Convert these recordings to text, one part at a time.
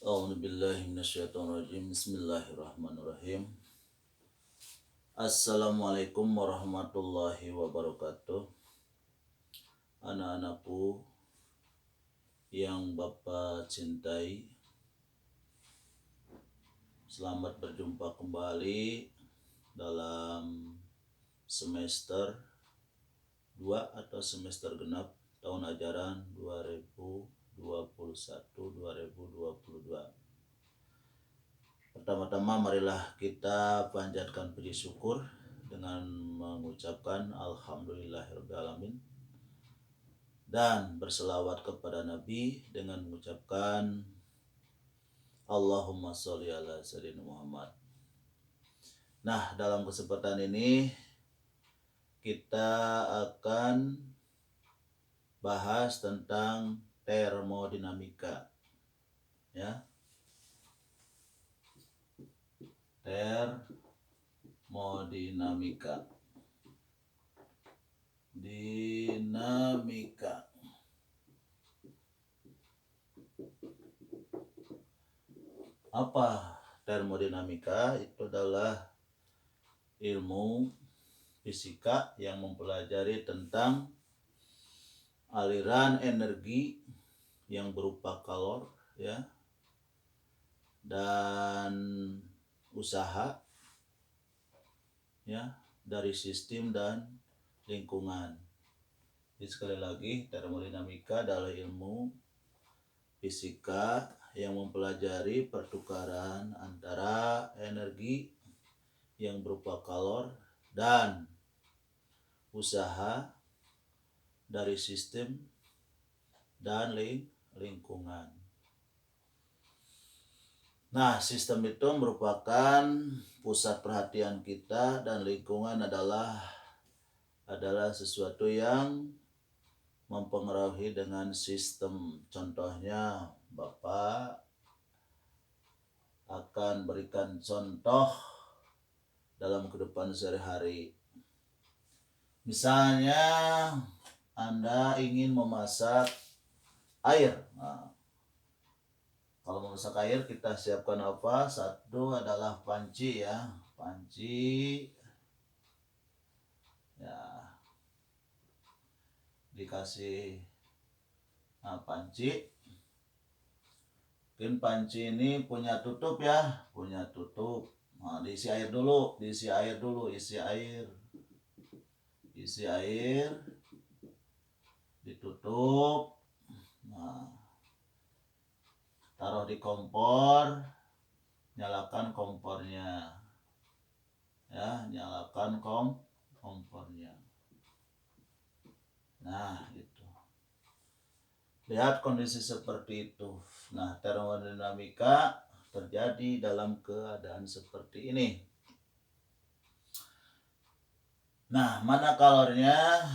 A'udzubillahi minasyaitonirrajim. Bismillahirrahmanirrahim. Assalamualaikum warahmatullahi wabarakatuh. Anak-anakku yang Bapak cintai, selamat berjumpa kembali dalam semester 2 atau semester genap tahun ajaran 2021-2022. Pertama-tama marilah kita panjatkan puji syukur dengan mengucapkan alhamdulillahirrahmanirrahim dan berselawat kepada Nabi dengan mengucapkan Allahumma sholli ala sayyidina Muhammad. Nah, dalam kesempatan ini kita akan bahas tentang termodinamika, ya. Termodinamika, dinamika. Apa termodinamika? Itu adalah ilmu fisika yang mempelajari tentang aliran energi yang berupa kalor, ya, dan usaha, ya, dari sistem dan lingkungan. Jadi sekali lagi, termodinamika adalah ilmu fisika yang mempelajari pertukaran antara energi yang berupa kalor dan usaha dari sistem dan lingkungan. Nah, sistem itu merupakan pusat perhatian kita dan lingkungan adalah sesuatu yang mempengaruhi dengan sistem. Contohnya, Bapak akan berikan contoh dalam kehidupan sehari-hari. Misalnya, Anda ingin memasak air. Nah, kalau memasak air kita siapkan apa? Satu adalah panci, ya. Panci, ya, dikasih panci. Mungkin panci ini punya tutup, ya, punya tutup. Nah, diisi air dulu, isi air, ditutup. Nah, taruh di kompor, nyalakan kompornya, ya, nyalakan kompornya. Nah, itu. Lihat kondisi seperti itu. Nah, termodinamika terjadi dalam keadaan seperti ini. Nah, mana kalornya?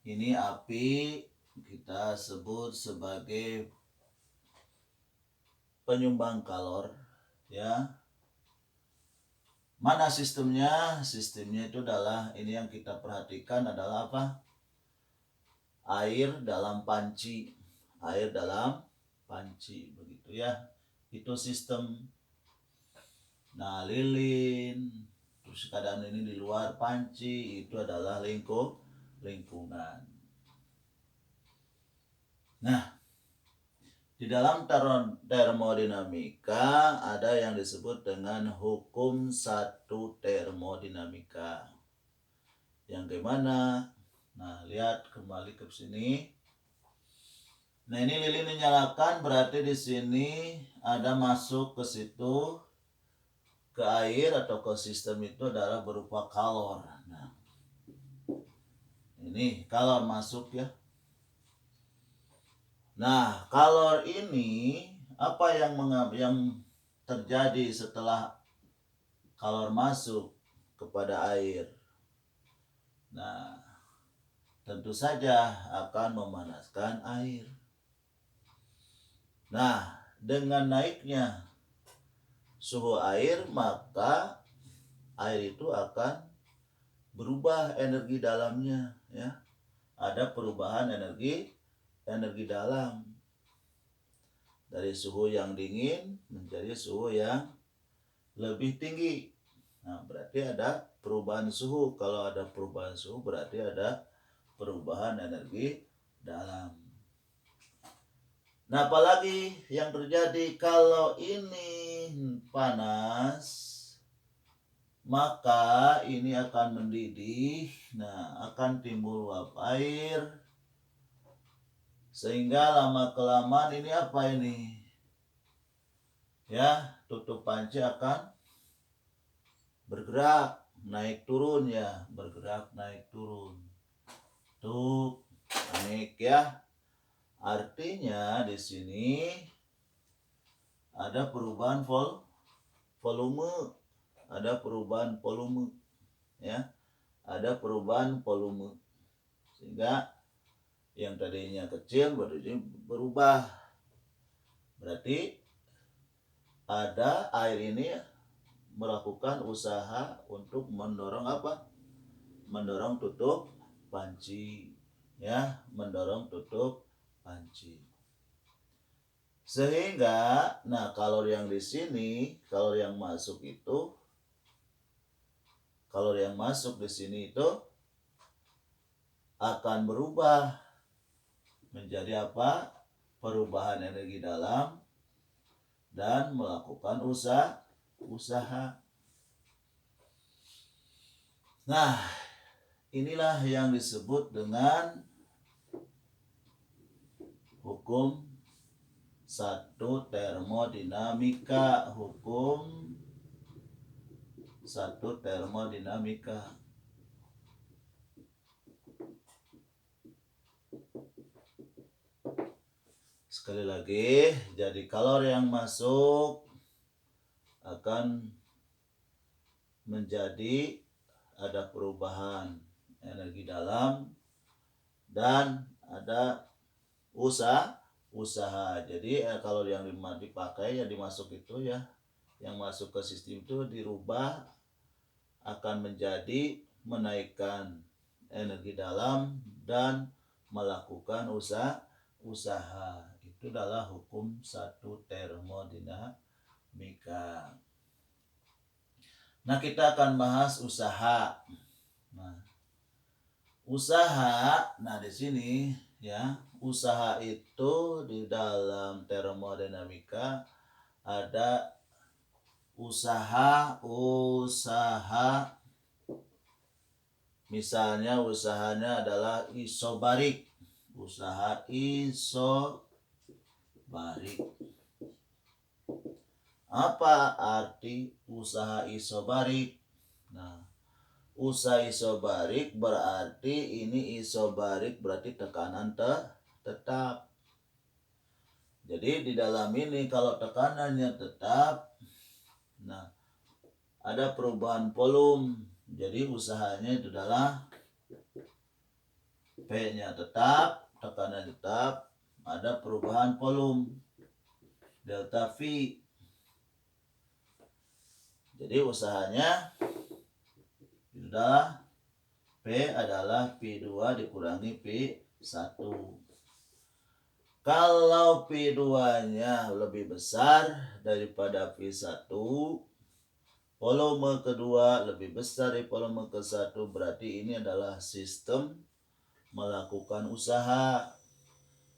Ini api kita sebut sebagai penyumbang kalor, ya. Mana sistemnya? Sistemnya itu adalah, ini yang kita perhatikan adalah apa? Air dalam panci. Air dalam panci, begitu, ya. Itu sistem. Nah, lilin, terus keadaan ini di luar panci, itu adalah lingkungan. Nah, di dalam termodinamika ada yang disebut dengan hukum satu termodinamika. Yang gimana? Nah, lihat kembali ke sini. Nah, ini lilin dinyalakan, berarti di sini ada masuk ke situ, ke air atau ke sistem itu adalah berupa kalor. Nah, ini kalor masuk, ya. Nah, kalor ini apa yang terjadi setelah kalor masuk kepada air? Nah, tentu saja akan memanaskan air. Nah, dengan naiknya suhu air, maka air itu akan berubah energi dalamnya, ya. Ada perubahan energi dalam. dari suhu yang dingin menjadi suhu yang lebih tinggi. Nah, berarti ada perubahan suhu. Kalau ada perubahan suhu berarti ada perubahan energi dalam. Nah, apalagi yang terjadi kalau ini panas, maka ini akan mendidih. Nah, akan timbul uap air. Sehingga lama-kelamaan ini apa ini? Ya, tutup panci akan bergerak naik turun ya, bergerak naik turun. Tuh, naik ya. Artinya di sini ada perubahan volume, ada perubahan volume ya. Ada perubahan volume. Sehingga yang tadinya kecil berubah. Berarti ada air ini melakukan usaha untuk mendorong apa? Mendorong tutup panci ya, mendorong tutup panci. Sehingga nah kalori yang di sini, kalori yang masuk di sini itu akan berubah menjadi apa? Perubahan energi dalam dan melakukan usaha. Nah, inilah yang disebut dengan hukum satu termodinamika. Hukum satu termodinamika. Sekali lagi, jadi kalori yang masuk akan menjadi ada perubahan energi dalam dan ada usaha. Jadi kalau yang dipakai yang dimasuk itu ya, yang masuk ke sistem itu dirubah akan menjadi menaikkan energi dalam dan melakukan usaha. Itu adalah hukum satu termodinamika. Nah, kita akan bahas usaha. Nah, usaha, nah di sini ya, usaha itu di dalam termodinamika ada usaha. Misalnya usahanya adalah isobarik. Usaha isobarik. Apa arti usaha isobarik? Nah, usaha isobarik berarti ini isobarik berarti tekanan tetap. Jadi di dalam ini kalau tekanannya tetap, nah ada perubahan volume. Jadi usahanya itu adalah P-nya tetap, tekanan tetap, ada perubahan volume delta V. Jadi usahanya sudah P adalah P2 dikurangi P1. Kalau P2-nya lebih besar daripada P1, volume kedua lebih besar dari volume ke-1, berarti ini adalah sistem melakukan usaha.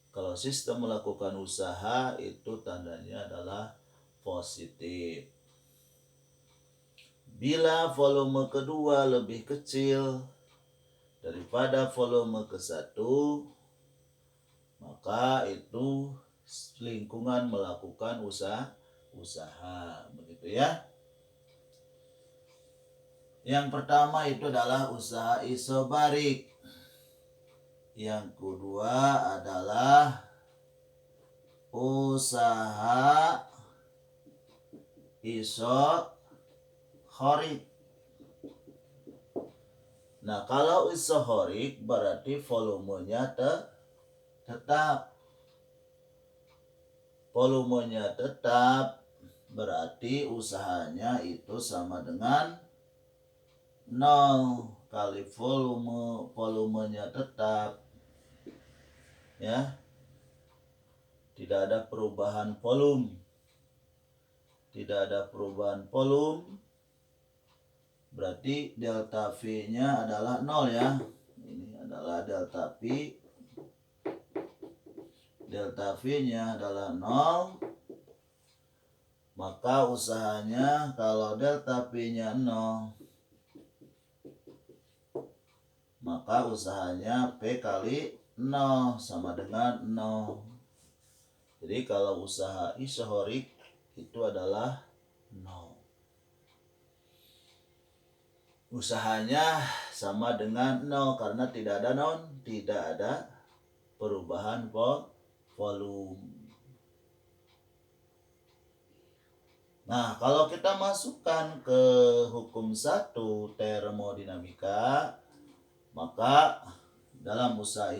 Kalau sistem melakukan usaha itu tandanya adalah positif. Bila volume kedua lebih kecil daripada volume ke-1, maka itu lingkungan melakukan usaha. Begitu ya. Yang pertama itu adalah usaha isobarik. Yang kedua adalah usaha isohorik. Nah, kalau isohorik berarti volumenya tetap. Volumenya tetap berarti usahanya itu sama dengan 0 kali volumenya tetap ya. tidak ada perubahan volume. Tidak ada perubahan volume, berarti delta V-nya adalah 0 ya. Ini adalah delta V. Delta V-nya adalah 0. Maka usahanya kalau delta V-nya 0, maka usahanya P kali 0 sama dengan 0. Jadi kalau usaha isohorik itu adalah 0. Usahanya sama dengan 0 karena tidak ada perubahan volume. Nah, kalau kita masukkan ke hukum 1 termodinamika, maka dalam usaha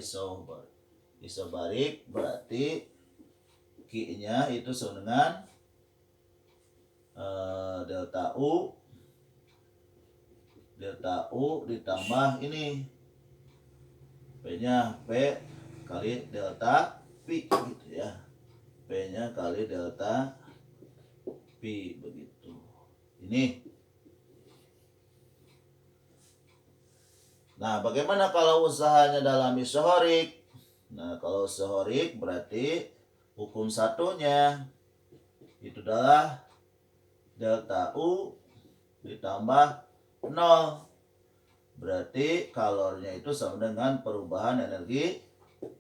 isobarik berarti Q-nya itu sama dengan delta U ditambah ini P-nya P kali delta P gitu ya. P-nya kali delta P begitu. Ini. Nah, bagaimana kalau usahanya dalam isohorik? Nah, kalau isohorik berarti hukum satunya itu adalah delta U ditambah 0. Berarti kalornya itu sama dengan perubahan energi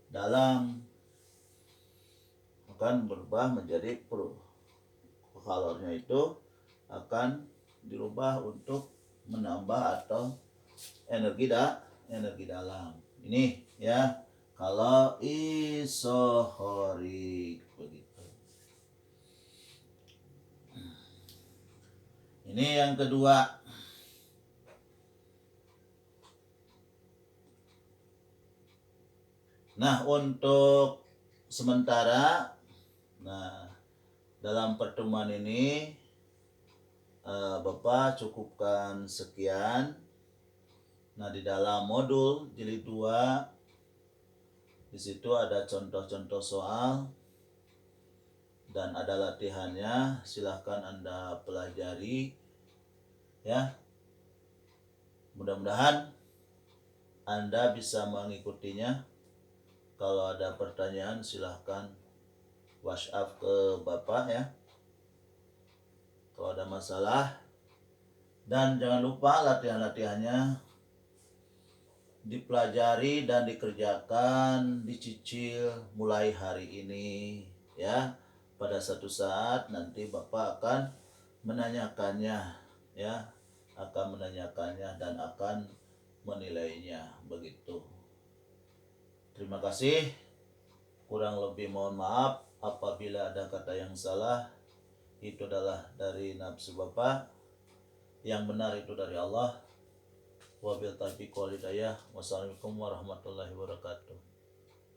dalam. Akan berubah menjadi kalornya itu akan dirubah untuk menambah atau energi dalam. Ini ya kalau isohorik begitu. Ini yang kedua. Nah, untuk sementara, dalam pertemuan ini Bapak cukupkan sekian. Nah, di dalam modul jilid 2 di situ ada contoh-contoh soal dan ada latihannya. Silahkan Anda pelajari ya. Mudah-mudahan Anda bisa mengikutinya. Kalau ada pertanyaan silahkan WhatsApp ke Bapak ya. Kalau ada masalah. Dan jangan lupa latihan-latihannya dipelajari dan dikerjakan, dicicil mulai hari ini ya. Pada satu saat nanti Bapak akan menanyakannya ya. Akan menanyakannya dan akan menilainya begitu. Terima kasih. Kurang lebih mohon maaf apabila ada kata yang salah. Itu adalah dari nafsu Bapak. Yang benar itu dari Allah. Wabil taufiq wal hidayah. Wassalamualaikum warahmatullahi wabarakatuh.